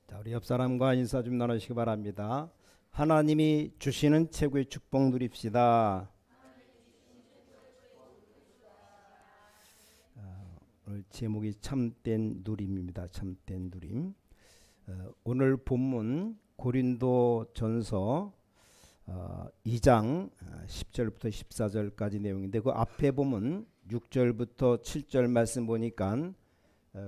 자, 우리 옆 사람과 인사 좀 나누시기 바랍니다. 하나님이 주시는 최고의 축복 누립시다. 오늘 제목이 참된 누림입니다. 참된 누림. 오늘 본문 고린도전서 2장 10절부터 14절까지 내용인데, 그 앞에 보면 6절부터 7절 말씀 보니까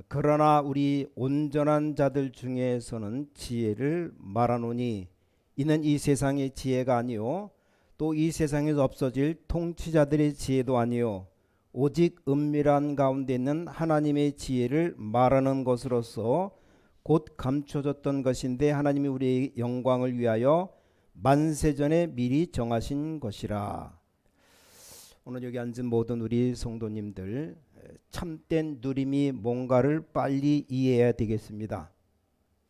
그러나 우리 온전한 자들 중에서는 지혜를 말하노니 이는 이 세상의 지혜가 아니요 또 이 세상에서 없어질 통치자들의 지혜도 아니요 오직 은밀한 가운데 있는 하나님의 지혜를 말하는 것으로서 곧 감춰졌던 것인데 하나님이 우리의 영광을 위하여 만세전에 미리 정하신 것이라. 오늘 여기 앉은 모든 우리 성도님들, 참된 누림이 뭔가를 빨리 이해해야 되겠습니다.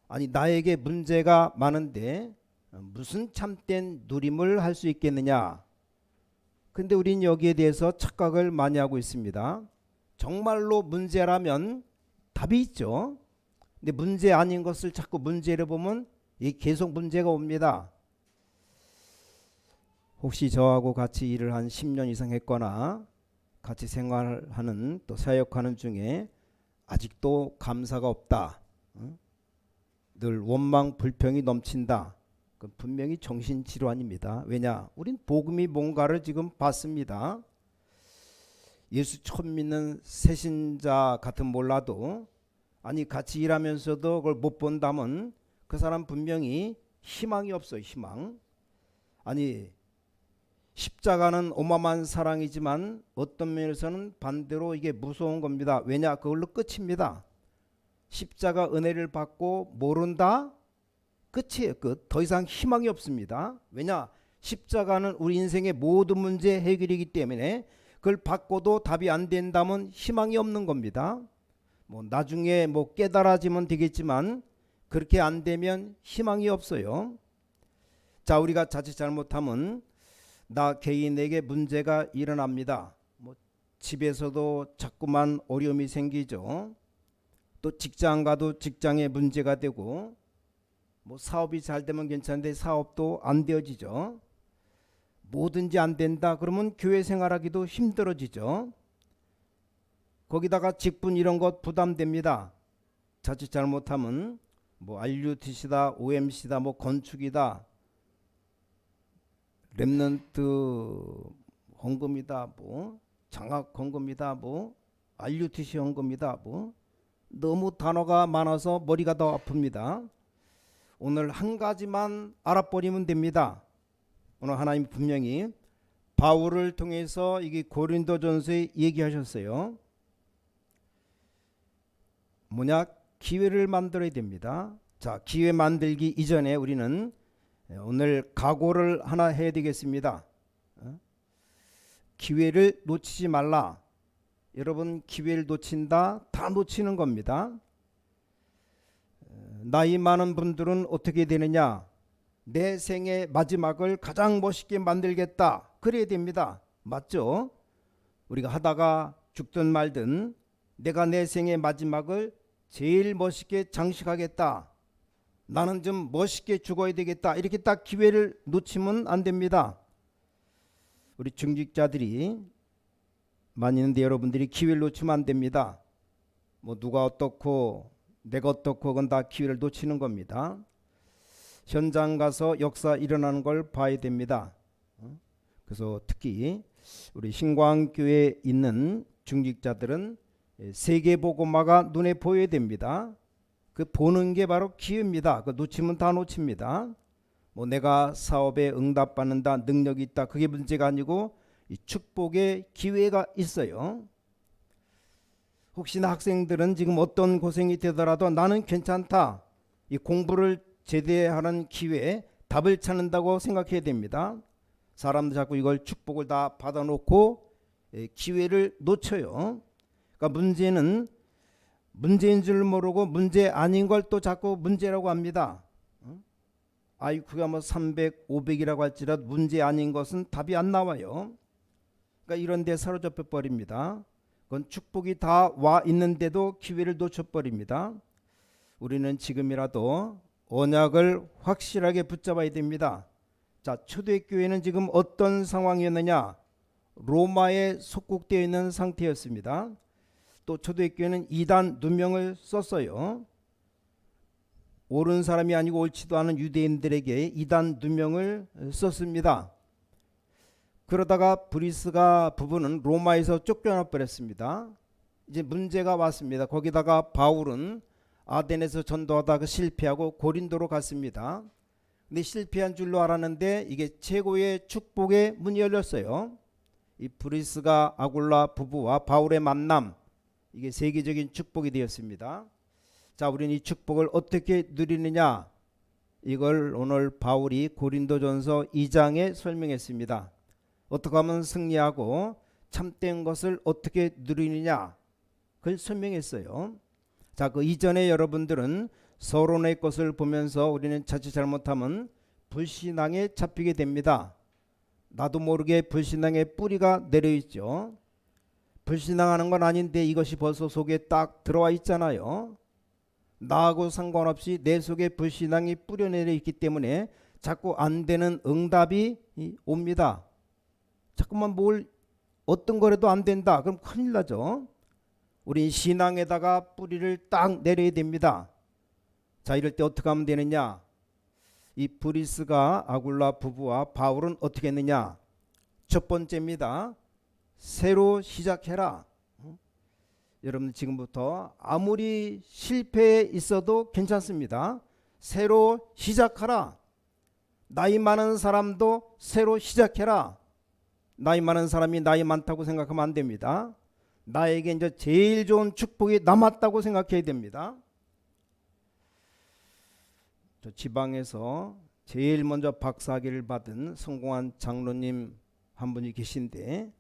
아니, 나에게 문제가 많은데 무슨 참된 누림을 할 수 있겠느냐? 근데 우린 여기에 대해서 착각을 많이 하고 있습니다. 정말로 문제라면 답이 있죠. 근데 문제 아닌 것을 자꾸 문제를 보면 계속 문제가 옵니다. 혹시 저하고 같이 일을 한 10년 이상 했거나 같이 생활하는 또 사역하는 중에 아직도 감사가 없다, 늘 원망 불평이 넘친다, 그건 분명히 정신질환입니다. 왜냐? 우린 복음이 뭔가를 지금 봤습니다. 예수 처음 믿는 새신자 같은 몰라도, 아니 같이 일하면서도 그걸 못 본다면 그 사람 분명히 희망이 없어요. 희망. 아니, 십자가는 어마어마한 사랑이지만 어떤 면에서는 반대로 이게 무서운 겁니다. 왜냐? 그걸로 끝입니다. 십자가 은혜를 받고 모른다? 끝이에요. 끝. 더 이상 희망이 없습니다. 왜냐? 십자가는 우리 인생의 모든 문제 해결이기 때문에 그걸 받고도 답이 안 된다면 희망이 없는 겁니다. 나중에 깨달아지면 되겠지만 그렇게 안 되면 희망이 없어요. 자, 우리가 자칫 잘못하면 나 개인에게 문제가 일어납니다. 집에서도 자꾸만 어려움이 생기죠. 또 직장 가도 직장에 문제가 되고, 사업이 잘 되면 괜찮은데 사업도 안 되어지죠. 뭐든지 안 된다 그러면 교회 생활하기도 힘들어지죠. 거기다가 직분 이런 것 부담됩니다. 자칫 잘못하면 RUTC다, OMC다, 건축이다, 랩넌트 헌금이다, 장학 헌금이다, RUTC 헌금이다, 너무 단어가 많아서 머리가 더 아픕니다. 오늘 한 가지만 알아버리면 됩니다. 오늘 하나님 분명히 바울을 통해서 이게 고린도전서에 얘기하셨어요. 뭐냐? 기회를 만들어야 됩니다. 자, 기회 만들기 이전에 우리는 오늘 각오를 하나 해야 되겠습니다. 기회를 놓치지 말라. 여러분, 기회를 놓친다, 다 놓치는 겁니다. 나이 많은 분들은 어떻게 되느냐? 내 생의 마지막을 가장 멋있게 만들겠다, 그래야 됩니다. 맞죠? 우리가 하다가 죽든 말든 내가 내 생의 마지막을 제일 멋있게 장식하겠다, 나는 좀 멋있게 죽어야 되겠다, 이렇게 딱 기회를 놓치면 안 됩니다. 우리 중직자들이 많이 있는데 여러분들이 기회를 놓치면 안 됩니다. 누가 어떻고 내가 어떻고 그건 다 기회를 놓치는 겁니다. 현장 가서 역사 일어나는 걸 봐야 됩니다. 그래서 특히 우리 신광교회에 있는 중직자들은 세계복음화가 눈에 보여야 됩니다. 그 보는 게 바로 기회입니다. 그 놓치면 다 놓칩니다. 내가 사업에 응답받는다, 능력이 있다, 그게 문제가 아니고 이 축복의 기회가 있어요. 혹시나 학생들은 지금 어떤 고생이 되더라도 나는 괜찮다, 이 공부를 제대하는 기회에 답을 찾는다고 생각해야 됩니다. 사람들 자꾸 이걸 축복을 다 받아놓고 기회를 놓쳐요. 그러니까 문제는 문제인 줄 모르고 문제 아닌 걸 또 자꾸 문제라고 합니다. IQ가 300, 500이라고 할지라도 문제 아닌 것은 답이 안 나와요. 그러니까 이런 데 사로잡혀 버립니다. 그건 축복이 다 와 있는데도 기회를 놓쳐버립니다. 우리는 지금이라도 언약을 확실하게 붙잡아야 됩니다. 자, 초대교회는 지금 어떤 상황이었느냐? 로마에 속국되어 있는 상태였습니다. 또 초대교회는 이단 누명을 썼어요. 옳은 사람이 아니고 옳지도 않은 유대인들에게 이단 누명을 썼습니다. 그러다가 브리스가 부부는 로마에서 쫓겨나 버렸습니다. 이제 문제가 왔습니다. 거기다가 바울은 아덴에서 전도하다가 실패하고 고린도로 갔습니다. 근데 실패한 줄로 알았는데 이게 최고의 축복의 문이 열렸어요. 이 브리스가 아굴라 부부와 바울의 만남, 이게 세계적인 축복이 되었습니다. 자, 우리는 이 축복을 어떻게 누리느냐? 이걸 오늘 바울이 고린도전서 2장에 설명했습니다. 어떻게 하면 승리하고 참된 것을 어떻게 누리느냐? 그걸 설명했어요. 자, 그 이전에 여러분들은 서론의 것을 보면서 우리는 자칫 잘못하면 불신앙에 잡히게 됩니다. 나도 모르게 불신앙의 뿌리가 내려있죠. 불신앙하는 건 아닌데 이것이 벌써 속에 딱 들어와 있잖아요. 나하고 상관없이 내 속에 불신앙이 뿌려내려 있기 때문에 자꾸 안 되는 응답이 옵니다. 자꾸만 어떤 거라도 안 된다. 그럼 큰일 나죠. 우린 신앙에다가 뿌리를 딱 내려야 됩니다. 자, 이럴 때 어떻게 하면 되느냐? 이 브리스가 아굴라 부부와 바울은 어떻게 했느냐? 첫 번째입니다. 새로 시작해라. 여러분 지금부터 아무리 실패해 있어도 괜찮습니다. 새로 시작하라. 나이 많은 사람도 새로 시작해라. 나이 많은 사람이 나이 많다고 생각하면 안 됩니다. 나에게 이제 제일 좋은 축복이 남았다고 생각해야 됩니다. 저 지방에서 제일 먼저 박사학위를 받은 성공한 장로님 한 분이 계신데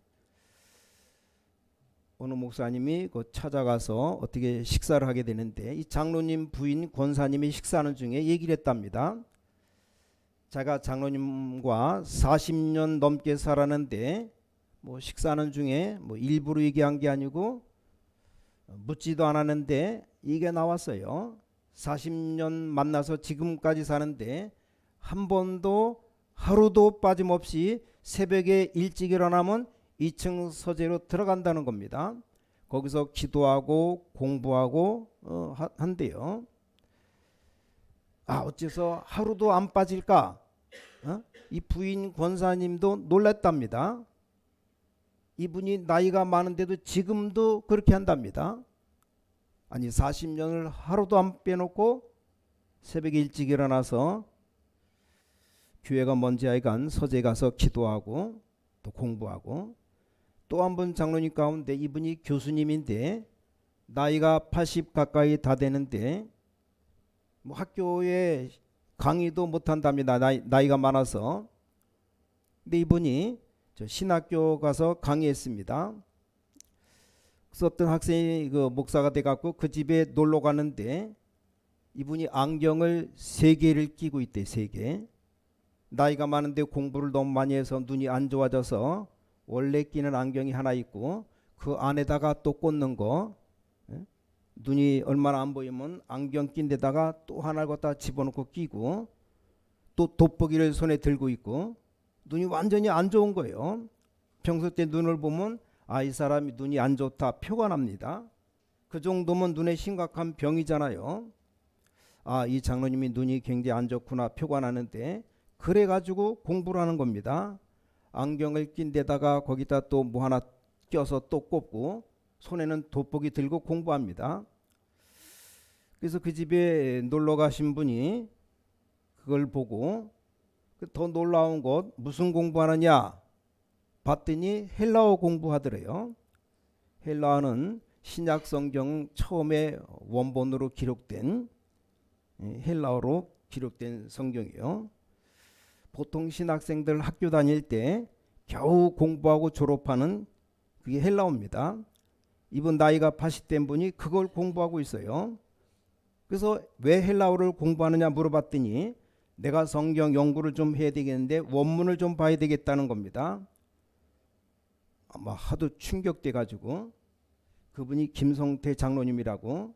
어느 목사님이 찾아가서 어떻게 식사를 하게 되는데 이 장로님 부인 권사님이 식사하는 중에 얘기를 했답니다. 제가 장로님과 40년 넘게 살았는데 식사하는 중에 일부러 얘기한 게 아니고 묻지도 않았는데 이게 나왔어요. 40년 만나서 지금까지 사는데 한 번도 하루도 빠짐없이 새벽에 일찍 일어나면 2층 서재로 들어간다는 겁니다. 거기서 기도하고 공부하고 한대요. 어째서 하루도 안 빠질까? 이 부인 권사님도 놀랐답니다. 이분이 나이가 많은데도 지금도 그렇게 한답니다. 아니 40년을 하루도 안 빼놓고 새벽에 일찍 일어나서 교회가 뭔지 알간 서재 가서 기도하고 또 공부하고 또 한 분 장로님 가운데 이분이 교수님인데 나이가 80 가까이 다 되는데 학교에 강의도 못한답니다. 나이가 많아서. 근데 이분이 신학교 가서 강의했습니다. 그래서 어떤 학생이 목사가 돼갖고 그 집에 놀러 가는데 이분이 안경을 3개를 끼고 있대. 3개. 나이가 많은데 공부를 너무 많이 해서 눈이 안 좋아져서 원래 끼는 안경이 하나 있고 그 안에다가 또 꽂는 거, 눈이 얼마나 안 보이면 안경 낀 데다가 또 하나를 갖다 집어넣고 끼고 또 돋보기를 손에 들고 있고 눈이 완전히 안 좋은 거예요. 평소 때 눈을 보면 이 사람이 눈이 안 좋다 표가 납니다. 그 정도면 눈에 심각한 병이잖아요. 이 장로님이 눈이 굉장히 안 좋구나 표가 나는데 그래가지고 공부를 하는 겁니다. 안경을 낀 데다가 거기다 또 뭐 하나 껴서 또 꼽고 손에는 돋보기 들고 공부합니다. 그래서 그 집에 놀러 가신 분이 그걸 보고 더 놀라운 것 무슨 공부하느냐 봤더니 헬라어 공부하더래요. 헬라어는 신약 성경 처음에 원본으로 기록된 헬라어로 기록된 성경이에요. 보통 신학생들 학교 다닐 때 겨우 공부하고 졸업하는 그게 헬라어입니다. 이분 나이가 80된 분이 그걸 공부하고 있어요. 그래서 왜 헬라어를 공부하느냐 물어봤더니 내가 성경 연구를 좀 해야 되겠는데 원문을 좀 봐야 되겠다는 겁니다. 아마 하도 충격돼 가지고 그분이 김성태 장로님이라고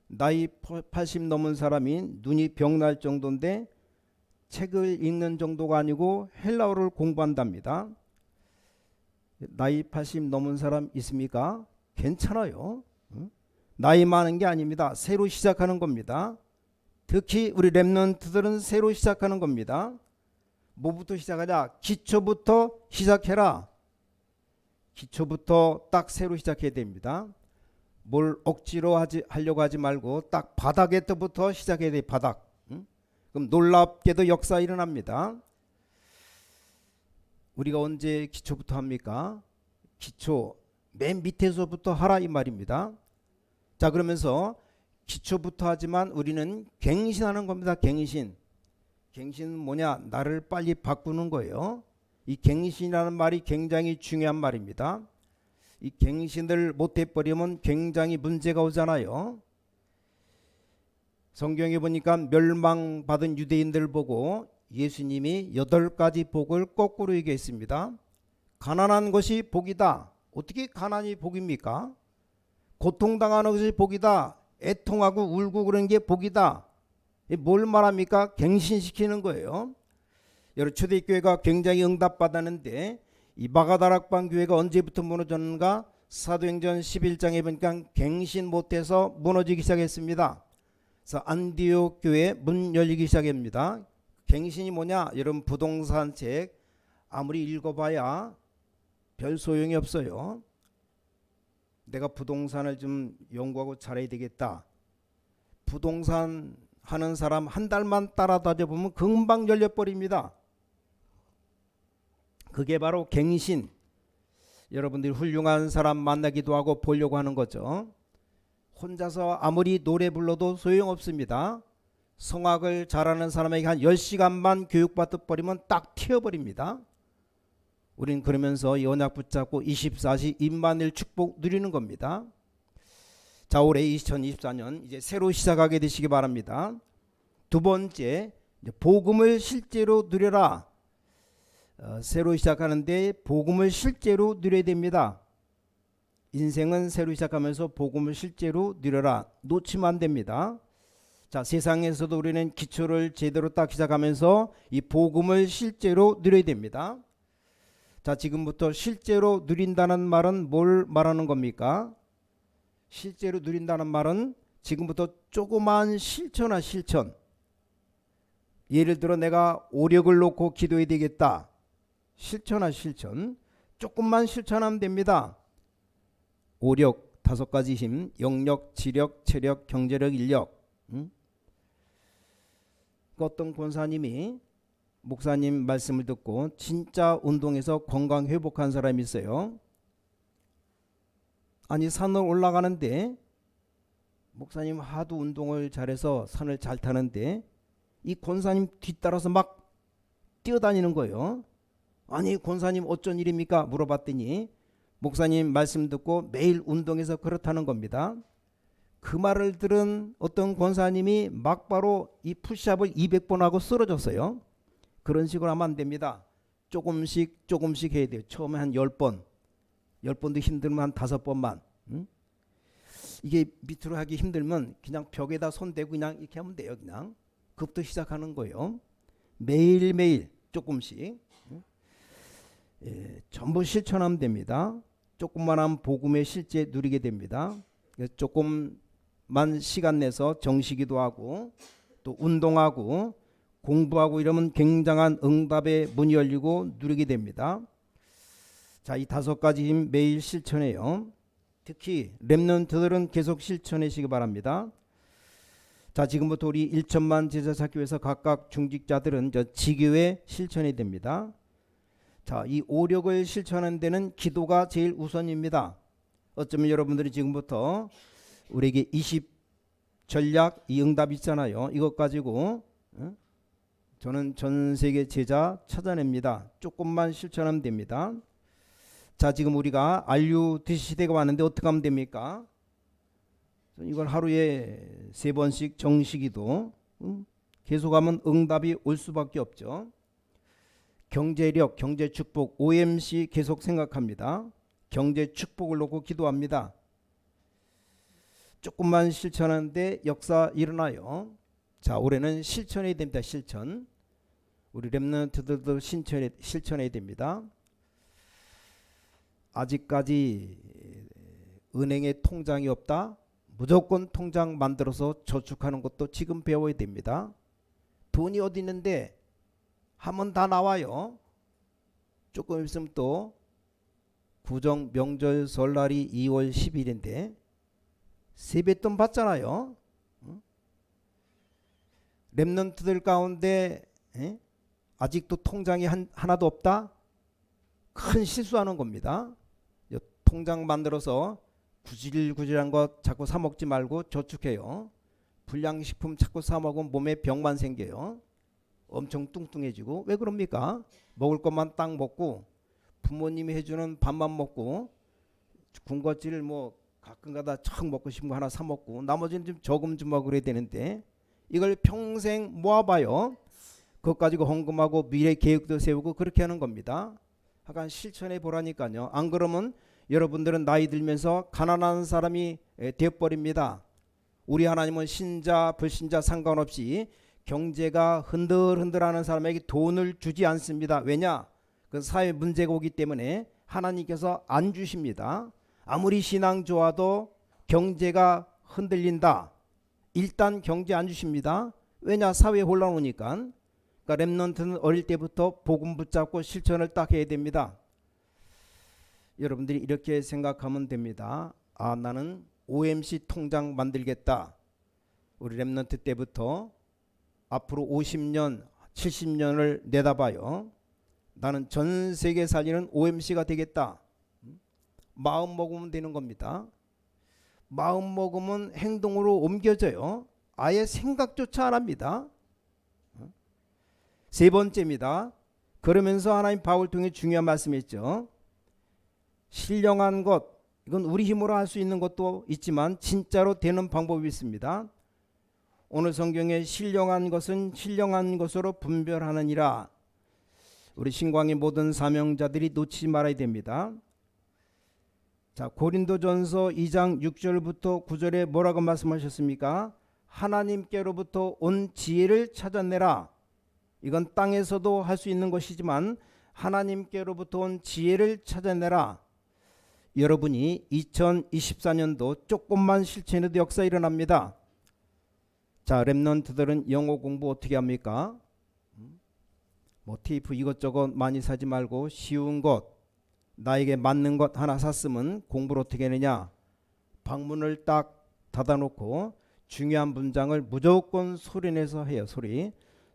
나이 80 넘은 사람이 눈이 병날 정도인데 책을 읽는 정도가 아니고 헬라어를 공부한답니다. 나이 80 넘은 사람 있습니까? 괜찮아요. 나이 많은 게 아닙니다. 새로 시작하는 겁니다. 특히 우리 렘넌트들은 새로 시작하는 겁니다. 뭐부터 시작하냐? 기초부터 시작해라. 기초부터 딱 새로 시작해야 됩니다. 뭘 억지로 하려고 하지 말고 딱 바닥에부터 시작해야 돼. 바닥. 그럼 놀랍게도 역사 일어납니다. 우리가 언제 기초부터 합니까? 기초 맨 밑에서부터 하라 이 말입니다. 자, 그러면서 기초부터 하지만 우리는 갱신하는 겁니다. 갱신. 갱신은 뭐냐? 나를 빨리 바꾸는 거예요. 이 갱신이라는 말이 굉장히 중요한 말입니다. 이 갱신을 못해버리면 굉장히 문제가 오잖아요. 성경에 보니까 멸망받은 유대인들 보고 예수님이 8가지 복을 거꾸로 얘기했습니다. 가난한 것이 복이다. 어떻게 가난이 복입니까? 고통당하는 것이 복이다. 애통하고 울고 그런 게 복이다. 뭘 말합니까? 갱신시키는 거예요. 여러 초대교회가 굉장히 응답받았는데 이 마가다락방 교회가 언제부터 무너졌는가? 사도행전 11장에 보니까 갱신 못해서 무너지기 시작했습니다. 그래서 안디옥 교회 문 열리기 시작합니다. 갱신이 뭐냐? 여러분 부동산 책 아무리 읽어봐야 별 소용이 없어요. 내가 부동산을 좀 연구하고 잘해야 되겠다. 부동산 하는 사람 한 달만 따라다녀 보면 금방 열려버립니다. 그게 바로 갱신. 여러분들이 훌륭한 사람 만나기도 하고 보려고 하는 거죠. 혼자서 아무리 노래 불러도 소용없습니다. 성악을 잘하는 사람에게 한 10시간만 교육받아 버리면 딱 튀어버립니다. 우린 그러면서 이 언약 붙잡고 24시 임만일 축복 누리는 겁니다. 자, 올해 2024년 이제 새로 시작하게 되시기 바랍니다. 두 번째, 복음을 실제로 누려라. 새로 시작하는데 복음을 실제로 누려야 됩니다. 인생은 새로 시작하면서 복음을 실제로 누려라. 놓치면 안 됩니다. 자, 세상에서도 우리는 기초를 제대로 딱 시작하면서 이 복음을 실제로 누려야 됩니다. 자, 지금부터 실제로 누린다는 말은 뭘 말하는 겁니까? 실제로 누린다는 말은 지금부터 조그만 실천이나 실천. 예를 들어 내가 오력을 놓고 기도해야 되겠다. 실천이나 실천. 조금만 실천하면 됩니다. 오력 5가지 힘, 영력, 지력, 체력, 경제력, 인력. 어떤 권사님이 목사님 말씀을 듣고 진짜 운동해서 건강 회복한 사람이 있어요. 아니 산을 올라가는데 목사님 하도 운동을 잘해서 산을 잘 타는데 이 권사님 뒤따라서 막 뛰어다니는 거예요. 아니 권사님 어쩐 일입니까? 물어봤더니 목사님 말씀 듣고 매일 운동해서 그렇다는 겁니다. 그 말을 들은 어떤 권사님이 막바로 이 푸시업을 200번 하고 쓰러졌어요. 그런 식으로 하면 안 됩니다. 조금씩 조금씩 해야 돼요. 처음에 한 10번. 10번도 힘들면 한 5번만. 이게 밑으로 하기 힘들면 그냥 벽에다 손 대고 그냥 이렇게 하면 돼요. 그냥. 그것부터 시작하는 거예요. 매일매일 조금씩. 전부 실천하면 됩니다. 조금만한 복음의 실제 누리게 됩니다. 조금만 시간 내서 정시기도 하고 또 운동하고 공부하고 이러면 굉장한 응답의 문이 열리고 누리게 됩니다. 자, 이 5가지 힘 매일 실천해요. 특히 렘넌트들은 계속 실천하시기 바랍니다. 자, 지금부터 우리 1천만 제자 찾기 위해서 각각 중직자들은 지교회 실천해야 됩니다. 자, 이 오력을 실천하는 데는 기도가 제일 우선입니다. 어쩌면 여러분들이 지금부터 우리에게 20 전략 이 응답 있잖아요. 이것 가지고 저는 전 세계 제자 찾아냅니다. 조금만 실천하면 됩니다. 자, 지금 우리가 RUTC 시대가 왔는데 어떻게 하면 됩니까? 이걸 하루에 3번씩 정시기도 계속하면 응답이 올 수밖에 없죠. 경제력, 경제축복, OMC 계속 생각합니다. 경제축복을 놓고 기도합니다. 조금만 실천하는데 역사 일어나요. 자, 올해는 실천해야 됩니다. 실천. 우리 렘넌트들도 실천해야 됩니다. 아직까지 은행에 통장이 없다? 무조건 통장 만들어서 저축하는 것도 지금 배워야 됩니다. 돈이 어디 있는데 하면 다 나와요. 조금 있으면 또 구정 명절 설날이 2월 10일인데 세뱃돈 받잖아요. 렘넌트들 가운데 아직도 통장이 하나도 없다? 큰 실수하는 겁니다. 통장 만들어서 구질구질한 거 자꾸 사 먹지 말고 저축해요. 불량식품 자꾸 사 먹으면 몸에 병만 생겨요. 엄청 뚱뚱해지고. 왜 그럽니까? 먹을 것만 딱 먹고 부모님이 해주는 밥만 먹고 군것질 뭐 가끔가다 척 먹고 싶은 거 하나 사 먹고 나머지는 좀 조금 좀 먹으려 되는데 이걸 평생 모아봐요. 그것 가지고 헌금하고 미래 계획도 세우고 그렇게 하는 겁니다. 약간 실천해 보라니까요. 안 그러면 여러분들은 나이 들면서 가난한 사람이 되어버립니다. 우리 하나님은 신자 불신자 상관없이 경제가 흔들흔들하는 사람에게 돈을 주지 않습니다. 왜냐? 그 사회 문제가 오기 때문에 하나님께서 안 주십니다. 아무리 신앙 좋아도 경제가 흔들린다. 일단 경제 안 주십니다. 왜냐? 사회 혼란 오니까. 그러니까 렘넌트는 어릴 때부터 복음 붙잡고 실천을 딱 해야 됩니다. 여러분들이 이렇게 생각하면 됩니다. 아, 나는 OMC 통장 만들겠다. 우리 렘넌트 때부터 앞으로 50년, 70년을 내다봐요. 나는 전 세계 살리는 OMC가 되겠다. 마음 먹으면 되는 겁니다. 마음 먹으면 행동으로 옮겨져요. 아예 생각조차 안 합니다. 세 번째입니다. 그러면서 하나님 바울 통해 중요한 말씀했죠. 신령한 것, 이건 우리 힘으로 할 수 있는 것도 있지만 진짜로 되는 방법이 있습니다. 오늘 성경에 신령한 것은 신령한 것으로 분별하느니라. 우리 신광의 모든 사명자들이 놓치지 말아야 됩니다. 자, 고린도전서 2장 6절부터 9절에 뭐라고 말씀하셨습니까? 하나님께로부터 온 지혜를 찾아내라. 이건 땅에서도 할 수 있는 것이지만 하나님께로부터 온 지혜를 찾아내라. 여러분이 2024년도 조금만 실천해도 역사 일어납니다. 자, 렘넌트들은 영어 공부 어떻게 합니까? 뭐 테이프 이것저것 많이 사지 말고 쉬운 것, 나에게 맞는 것 하나 샀으면 공부를 어떻게 하느냐? 방문을 딱 닫아놓고 중요한 문장을 무조건 소리내서 해요.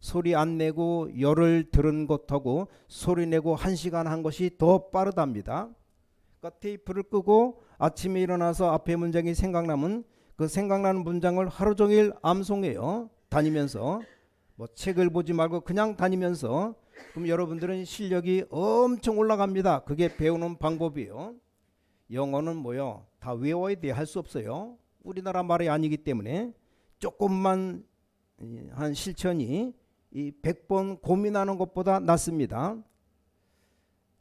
소리 안 내고 열을 들은 것하고 소리 내고 1시간 한 것이 더 빠르답니다. 그러니까 테이프를 끄고 아침에 일어나서 앞에 문장이 생각나면 그 생각나는 문장을 하루 종일 암송해요. 다니면서 뭐 책을 보지 말고 그냥 다니면서. 그럼 여러분들은 실력이 엄청 올라갑니다. 그게 배우는 방법이에요. 영어는 뭐요? 다 외워야 돼. 할 수 없어요. 우리나라 말이 아니기 때문에 조금만 한 실천이 이 100번 고민하는 것보다 낫습니다.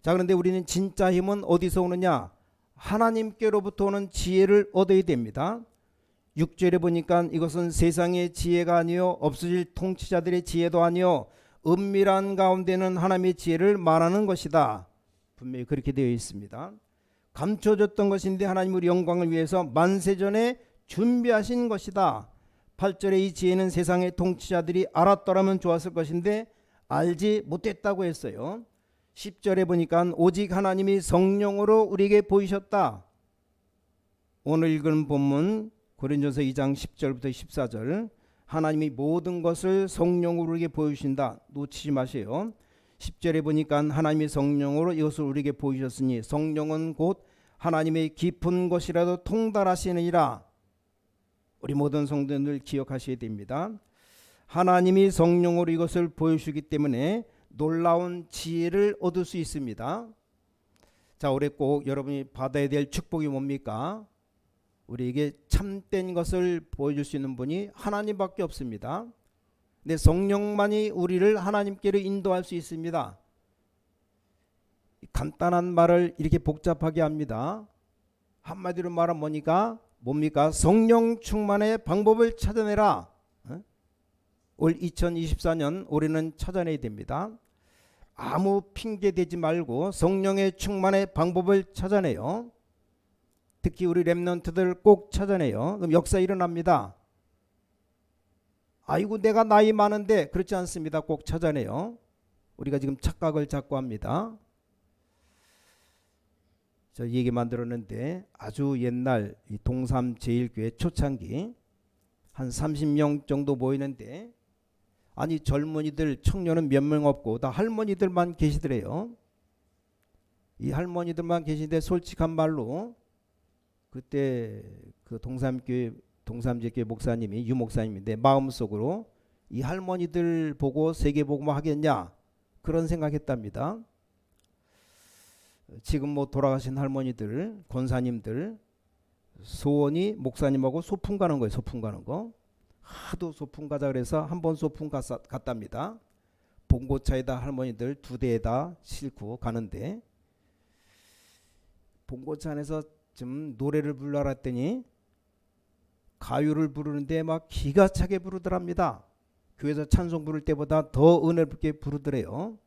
자, 그런데 우리는 진짜 힘은 어디서 오느냐? 하나님께로부터 오는 지혜를 얻어야 됩니다. 6절에 보니까 이것은 세상의 지혜가 아니요 없어질 통치자들의 지혜도 아니요 은밀한 가운데는 하나님의 지혜를 말하는 것이다. 분명히 그렇게 되어 있습니다. 감춰졌던 것인데 하나님 우리 영광을 위해서 만세전에 준비하신 것이다. 8절에 이 지혜는 세상의 통치자들이 알았더라면 좋았을 것인데 알지 못했다고 했어요. 10절에 보니까 오직 하나님이 성령으로 우리에게 보이셨다. 오늘 읽은 본문 고린도서 2장 10절부터 14절, 하나님이 모든 것을 성령으로 우리에게 보여주신다. 놓치지 마세요. 10절에 보니까 하나님이 성령으로 이것을 우리에게 보이셨으니 성령은 곧 하나님의 깊은 것이라도 통달하시느니라. 우리 모든 성도들 기억하셔야 됩니다. 하나님이 성령으로 이것을 보여주시기 때문에 놀라운 지혜를 얻을 수 있습니다. 자, 올해 꼭 여러분이 받아야 될 축복이 뭡니까? 우리에게 참된 것을 보여줄 수 있는 분이 하나님밖에 없습니다. 근데 성령만이 우리를 하나님께로 인도할 수 있습니다. 간단한 말을 이렇게 복잡하게 합니다. 한마디로 말하면 뭐니까? 뭡니까? 성령 충만의 방법을 찾아내라. 올 2024년 올해는 찾아내야 됩니다. 아무 핑계 대지 말고 성령의 충만의 방법을 찾아내요. 특히 우리 렘넌트들 꼭 찾아내요. 그럼 역사 일어납니다. 아이고 내가 나이 많은데, 그렇지 않습니다. 꼭 찾아내요. 우리가 지금 착각을 자꾸 합니다. 저 얘기 만들었는데 아주 옛날 이 동삼 제1교회 초창기 한 30명 정도 모이는데, 아니 젊은이들 청년은 몇 명 없고 다 할머니들만 계시더래요. 이 할머니들만 계신데 솔직한 말로 그때 그 동삼교회 동삼제교회 목사님이 유 목사님인데 마음속으로 이 할머니들 보고 세계복음 하겠냐 그런 생각했답니다. 지금 뭐 돌아가신 할머니들 권사님들 소원이 목사님하고 소풍 가는 거예요. 소풍 가는 거. 하도 소풍 가자 그래서 한 번 소풍 갔답니다. 봉고차에다 할머니들 2대에다 싣고 가는데, 봉고차 안에서 좀 노래를 불러라 했더니 가요를 부르는데 막 기가 차게 부르더랍니다. 교회에서 찬송 부를 때보다 더 은혜롭게 부르더래요.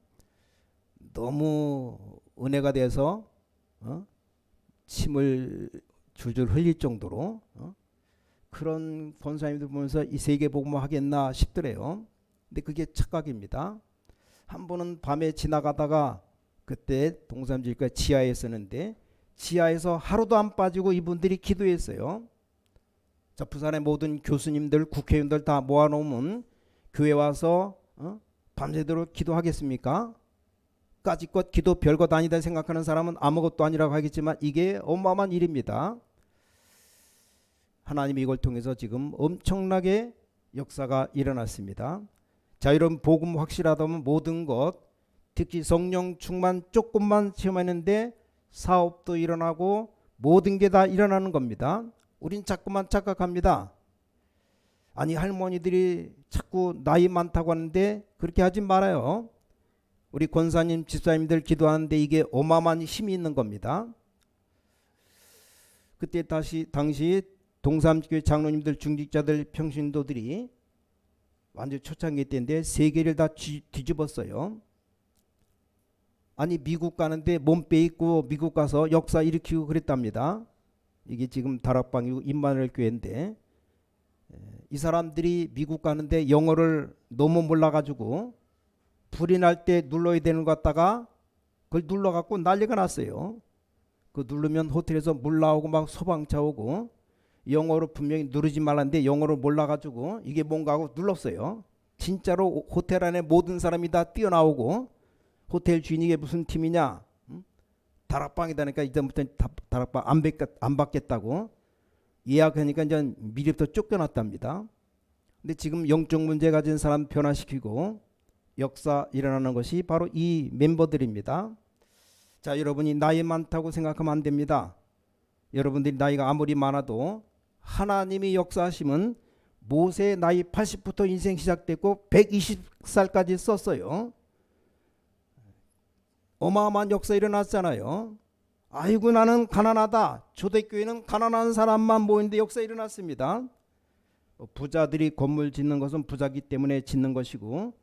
너무 은혜가 돼서 침을 줄줄 흘릴 정도로 그런 권사님들 보면서 이 세계복음 하겠나 싶더래요. 근데 그게 착각입니다. 한 번은 밤에 지나가다가 그때 동삼질과 지하에 있었는데 지하에서 하루도 안 빠지고 이분들이 기도했어요. 자, 부산의 모든 교수님들 국회의원들 다 모아놓으면 교회 와서 밤새도록 기도하겠습니까? 까짓것 기도 별것 아니다 생각하는 사람은 아무것도 아니라고 하겠지만 이게 어마어마한 일입니다. 하나님이 이걸 통해서 지금 엄청나게 역사가 일어났습니다. 자, 이런 복음 확실하다면 모든 것, 특히 성령 충만 조금만 체험했는데 사업도 일어나고 모든 게 다 일어나는 겁니다. 우린 자꾸만 착각합니다. 아니 할머니들이 자꾸 나이 많다고 하는데 그렇게 하지 말아요. 우리 권사님 집사님들 기도하는데 이게 어마어마한 힘이 있는 겁니다. 그때 당시 동삼교회 장로님들 중직자들 평신도들이 완전 초창기 때인데 세계를 다 뒤집었어요. 아니 미국 가는데 몸 빼입고 미국 가서 역사 일으키고 그랬답니다. 이게 지금 다락방이고 임마누엘 교회인데 이 사람들이 미국 가는데 영어를 너무 몰라가지고 불이 날 때 눌러야 되는 것 같다가 그걸 눌러갖고 난리가 났어요. 그 누르면 호텔에서 물 나오고 막 소방차 오고, 영어로 분명히 누르지 말랐는데 영어를 몰라가지고 이게 뭔가 하고 눌렀어요. 진짜로 호텔 안에 모든 사람이 다 뛰어나오고, 호텔 주인이 이게 무슨 팀이냐, 다락방이다니까 이제부터 다락방 안 받겠다고 예약하니까 이제 미리부터 쫓겨났답니다. 근데 지금 영적 문제 가진 사람 변화시키고 역사 일어나는 것이 바로 이 멤버들입니다. 자, 여러분이 나이 많다고 생각하면 안 됩니다. 여러분들이 나이가 아무리 많아도 하나님이 역사하시면 모세의 나이 80부터 인생 시작됐고 120살까지 썼어요. 어마어마한 역사 일어났잖아요. 아이고 나는 가난하다. 초대교회는 가난한 사람만 모이는데 역사 일어났습니다. 부자들이 건물 짓는 것은 부자기 때문에 짓는 것이고,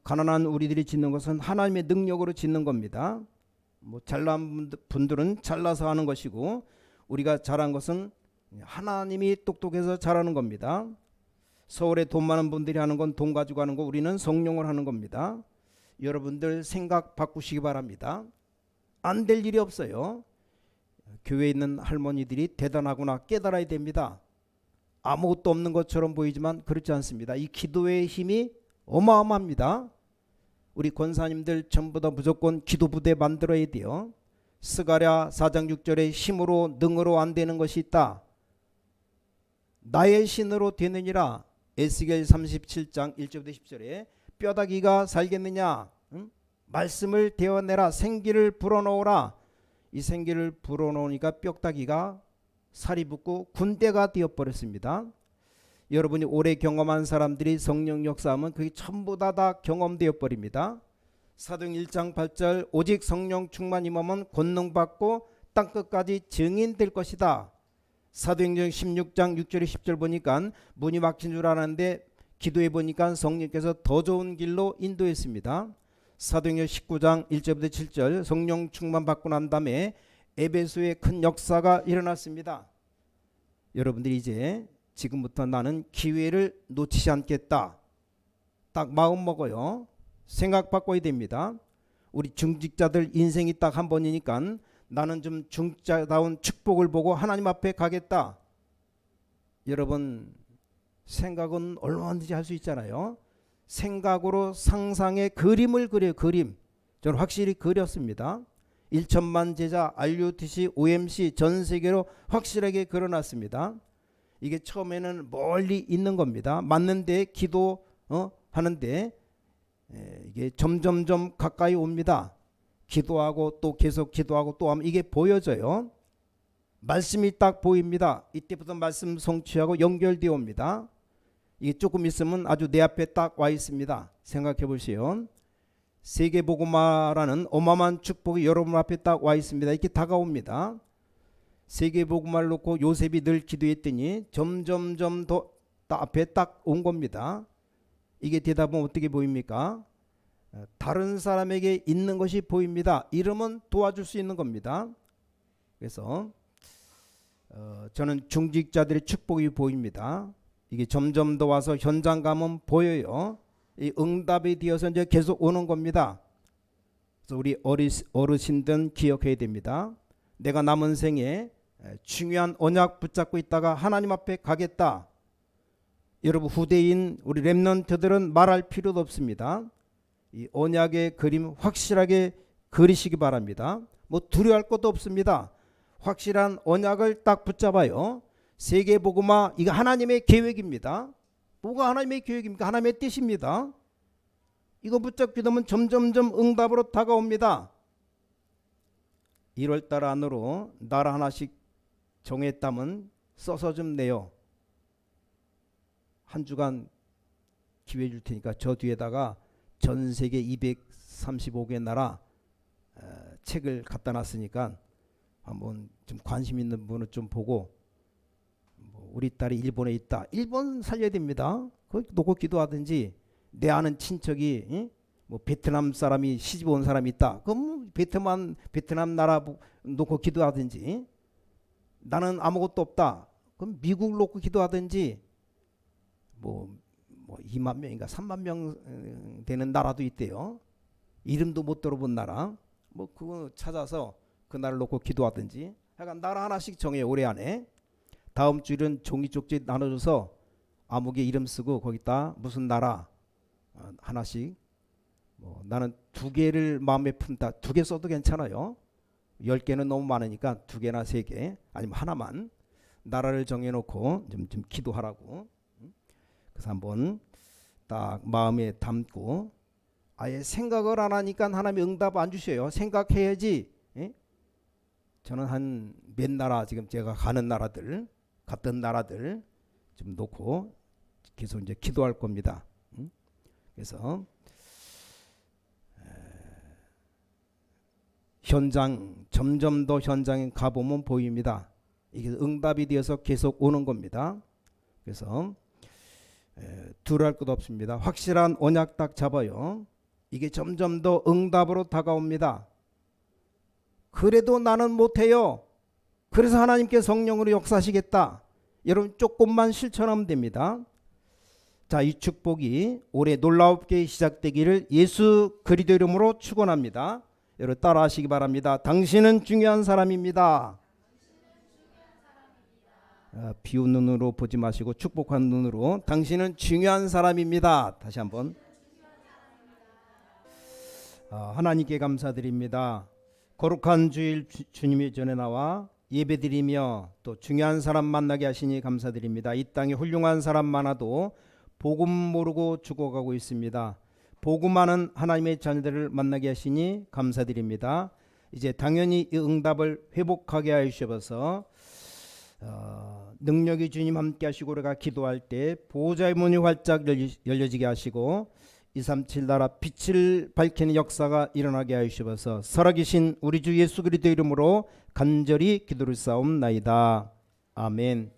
가난한 우리들이 짓는 것은 하나님의 능력으로 짓는 겁니다. 뭐 잘난 분들은 잘나서 하는 것이고, 우리가 잘한 것은 하나님이 똑똑해서 잘하는 겁니다. 서울에 돈 많은 분들이 하는 건 돈 가지고 하는 거, 우리는 성령을 하는 겁니다. 여러분들 생각 바꾸시기 바랍니다. 안 될 일이 없어요. 교회에 있는 할머니들이 대단하구나 깨달아야 됩니다. 아무것도 없는 것처럼 보이지만 그렇지 않습니다. 이 기도의 힘이 어마어마합니다. 우리 권사님들 전부 다 무조건 기도부대 만들어야 돼요. 스가랴 4장 6절에 힘으로 능으로 안 되는 것이 있다. 나의 신으로 되느니라. 에스겔 37장 1절부터 10절에 뼈다귀가 살겠느냐, 말씀을 대어내라. 생기를 불어넣으라. 이 생기를 불어넣으니까 뼈다귀가 살이 붙고 군대가 되어버렸습니다. 여러분이 오래 경험한 사람들이 성령 역사하면 그게 전부 다 경험되어 버립니다. 사도행 1장 8절 오직 성령 충만 임하면 권능 받고 땅끝까지 증인될 것이다. 사도행전 16장 6절에 10절 보니까 문이 막힌 줄 알았는데 기도해 보니까 성령께서 더 좋은 길로 인도했습니다. 사도행전 19장 1절부터 7절 성령 충만 받고 난 다음에 에베소에 큰 역사가 일어났습니다. 여러분들이 이제 지금부터 나는 기회를 놓치지 않겠다. 딱 마음 먹어요. 생각 바꿔야 됩니다. 우리 중직자들 인생이 딱 한 번이니까 나는 좀 중직자다운 축복을 보고 하나님 앞에 가겠다. 여러분 생각은 얼마든지 할 수 있잖아요. 생각으로 상상의 그림을 그려요. 그림. 저는 확실히 그렸습니다. 1천만 제자 RUTC, OMC 전 세계로 확실하게 그려놨습니다. 이게 처음에는 멀리 있는 겁니다. 맞는데 기도 하는데 이게 점점점 가까이 옵니다. 기도하고 또 계속 기도하고 또 하면 이게 보여져요. 말씀이 딱 보입니다. 이때부터 말씀 성취하고 연결되어 옵니다. 이게 조금 있으면 아주 내 앞에 딱 와 있습니다. 생각해 보시오. 세계복음화라는 어마어마한 축복이 여러분 앞에 딱 와 있습니다. 이렇게 다가옵니다. 세계복음화를 놓고 요셉이 늘 기도했더니 점점점 더 앞에 딱 온 겁니다. 이게 되다 보면 어떻게 보입니까? 다른 사람에게 있는 것이 보입니다. 이러면 도와줄 수 있는 겁니다. 그래서 저는 중직자들의 축복이 보입니다. 이게 점점 더 와서 현장 가면 보여요. 이 응답이 되어서 이제 계속 오는 겁니다. 그래서 우리 어르신들은 기억해야 됩니다. 내가 남은 생에 중요한 언약 붙잡고 있다가 하나님 앞에 가겠다. 여러분 후대인 우리 렘넌트들은 말할 필요도 없습니다. 이 언약의 그림 확실하게 그리시기 바랍니다. 뭐 두려워할 것도 없습니다. 확실한 언약을 딱 붙잡아요. 세계복음화 이거 하나님의 계획입니다. 뭐가 하나님의 계획입니까? 하나님의 뜻입니다. 이거 붙잡게 되면 점점점 응답으로 다가옵니다. 1월달 안으로 나라 하나씩 정했다면 써서 좀 내요. 한 주간 기회 줄 테니까 저 뒤에다가 전 세계 235개 나라 책을 갖다 놨으니까 한번 좀 관심 있는 분은 좀 보고 우리 딸이 일본에 있다. 일본 살려야 됩니다. 거기 놓고 기도하든지 내 아는 친척이 뭐 베트남 사람이 시집 온 사람이 있다. 그럼 베트남 나라 놓고 기도하든지 나는 아무것도 없다. 그럼 미국 놓고 기도하든지 뭐 2만 명인가 3만 명 되는 나라도 있대요. 이름도 못 들어본 나라. 뭐 그거 찾아서 그 나라를 놓고 기도하든지. 약간 나라 하나씩 정해요. 올해 안에. 다음 주일은 종이 쪽지 나눠줘서 아무개 이름 쓰고 거기다 무슨 나라 하나씩. 뭐 나는 2개를 마음에 품다. 2개 써도 괜찮아요. 10개는 너무 많으니까 2개나 3개 아니면 하나만 나라를 정해놓고 좀 기도하라고. 그래서 한번 딱 마음에 담고 아예 생각을 안 하니까 하나님이 응답 안 주셔요. 생각해야지. 예? 저는 한 몇 나라 지금 제가 가는 나라들 갔던 나라들 좀 놓고 계속 이제 기도할 겁니다. 그래서 현장 점점 더 현장에 가보면 보입니다. 이게 응답이 되어서 계속 오는 겁니다. 그래서 두려워할 것도 없습니다. 확실한 언약 딱 잡아요. 이게 점점 더 응답으로 다가옵니다. 그래도 나는 못해요. 그래서 하나님께 성령으로 역사하시겠다. 여러분 조금만 실천하면 됩니다. 자, 이 축복이 올해 놀랍게 시작되기를 예수 그리스도 이름으로 축원합니다. 여러분 따라하시기 바랍니다. 당신은 중요한 사람입니다. 비웃는 눈으로 보지 마시고 축복한 눈으로 당신은 중요한 사람입니다. 다시 한번. 하나님께 감사드립니다. 거룩한 주일 주님의 전에 나와 예배드리며 또 중요한 사람 만나게 하시니 감사드립니다. 이 땅에 훌륭한 사람 많아도 복음 모르고 죽어가고 있습니다. 복음하는 하나님의 자녀들을 만나게 하시니 감사드립니다. 이제 당연히 이 응답을 회복하게 하여 주셔서 능력이 주님 함께 하시고 우리가 기도할 때 보호자의 문이 활짝 열려지게 하시고 237 나라 빛을 밝히는 역사가 일어나게 하여 주셔서 살아계신 우리 주 예수 그리스도 이름으로 간절히 기도를 싸움나이다. 아멘.